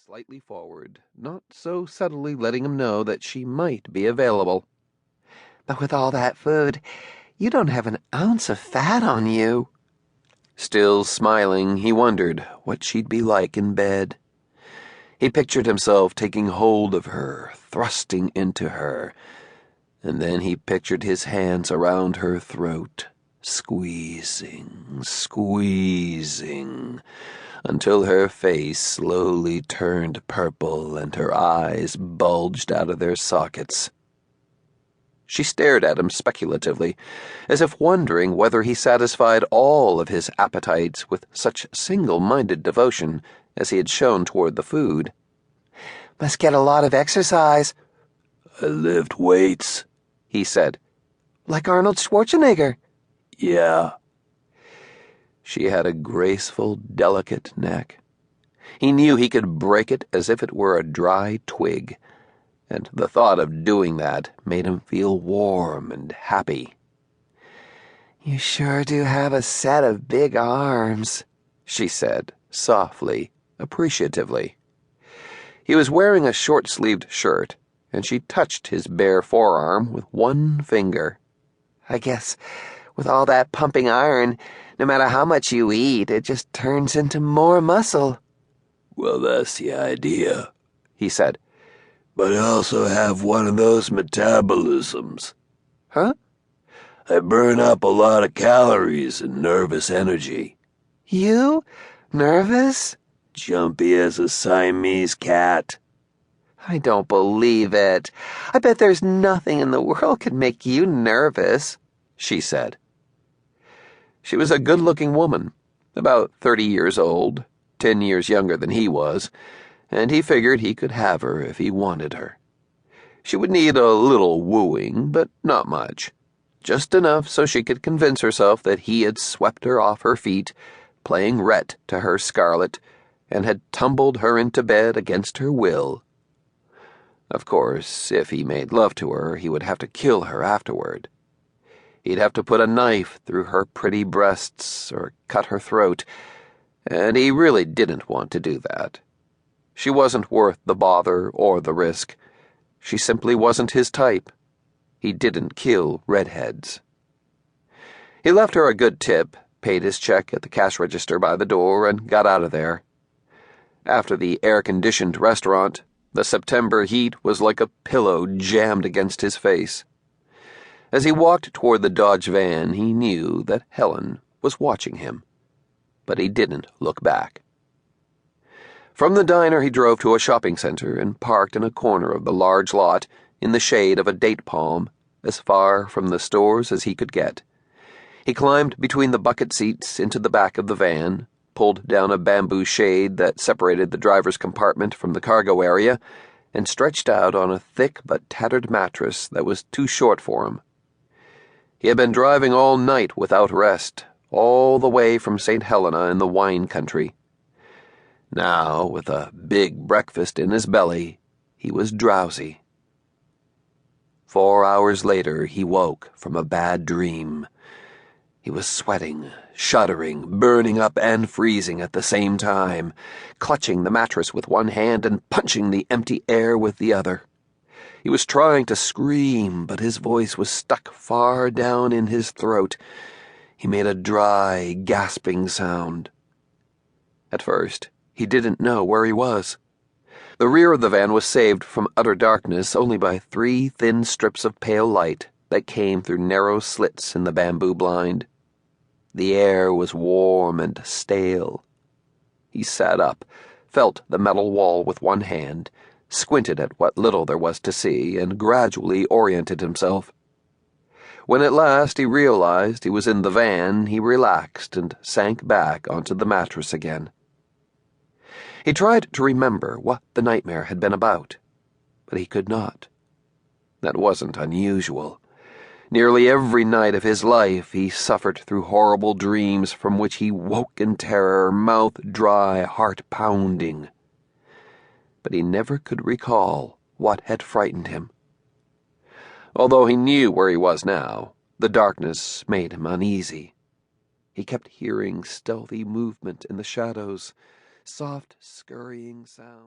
slightly forward, not so subtly letting him know that she might be available. But with all that food, you don't have an ounce of fat on you. Still smiling, he wondered what she'd be like in bed. He pictured himself taking hold of her, thrusting into her, and then he pictured his hands around her throat, squeezing, until her face slowly turned purple and her eyes bulged out of their sockets. She stared at him speculatively, as if wondering whether he satisfied all of his appetites with such single-minded devotion as he had shown toward the food. Must get a lot of exercise. I lift weights, he said. Like Arnold Schwarzenegger. Yeah. She had a graceful, delicate neck. He knew he could break it as if it were a dry twig, and the thought of doing that made him feel warm and happy. You sure do have a set of big arms, she said, softly, appreciatively. He was wearing a short-sleeved shirt, and she touched his bare forearm with one finger. I guess with all that pumping iron, no matter how much you eat, it just turns into more muscle. Well, that's the idea, he said. But I also have one of those metabolisms. Huh? I burn up a lot of calories and nervous energy. You? Nervous? Jumpy as a Siamese cat. I don't believe it. I bet there's nothing in the world could make you nervous, she said. She was a good-looking woman, about 30 years old, 10 years younger than he was, and he figured he could have her if he wanted her. She would need a little wooing, but not much. Just enough so she could convince herself that he had swept her off her feet, playing Rhett to her Scarlet, and had tumbled her into bed against her will. Of course, if he made love to her, he would have to kill her afterward. He'd have to put a knife through her pretty breasts or cut her throat, and he really didn't want to do that. She wasn't worth the bother or the risk. She simply wasn't his type. He didn't kill redheads. He left her a good tip, paid his check at the cash register by the door, and got out of there. After the air-conditioned restaurant, the September heat was like a pillow jammed against his face. As he walked toward the Dodge van, he knew that Helen was watching him, but he didn't look back. From the diner, he drove to a shopping center and parked in a corner of the large lot in the shade of a date palm, as far from the stores as he could get. He climbed between the bucket seats into the back of the van, pulled down a bamboo shade that separated the driver's compartment from the cargo area, and stretched out on a thick but tattered mattress that was too short for him. He had been driving all night without rest, all the way from St. Helena in the wine country. Now, with a big breakfast in his belly, he was drowsy. 4 hours later, he woke from a bad dream. He was sweating, shuddering, burning up and freezing at the same time, clutching the mattress with one hand and punching the empty air with the other. He was trying to scream, but his voice was stuck far down in his throat. He made a dry, gasping sound. At first, he didn't know where he was. The rear of the van was saved from utter darkness only by 3 thin strips of pale light that came through narrow slits in the bamboo blind. The air was warm and stale. He sat up, felt the metal wall with one hand, squinted at what little there was to see, and gradually oriented himself. When at last he realized he was in the van, he relaxed and sank back onto the mattress again. He tried to remember what the nightmare had been about, but he could not. That wasn't unusual. Nearly every night of his life he suffered through horrible dreams from which he woke in terror, mouth dry, heart pounding. But he never could recall what had frightened him. Although he knew where he was now, the darkness made him uneasy. He kept hearing stealthy movement in the shadows, soft, scurrying sounds.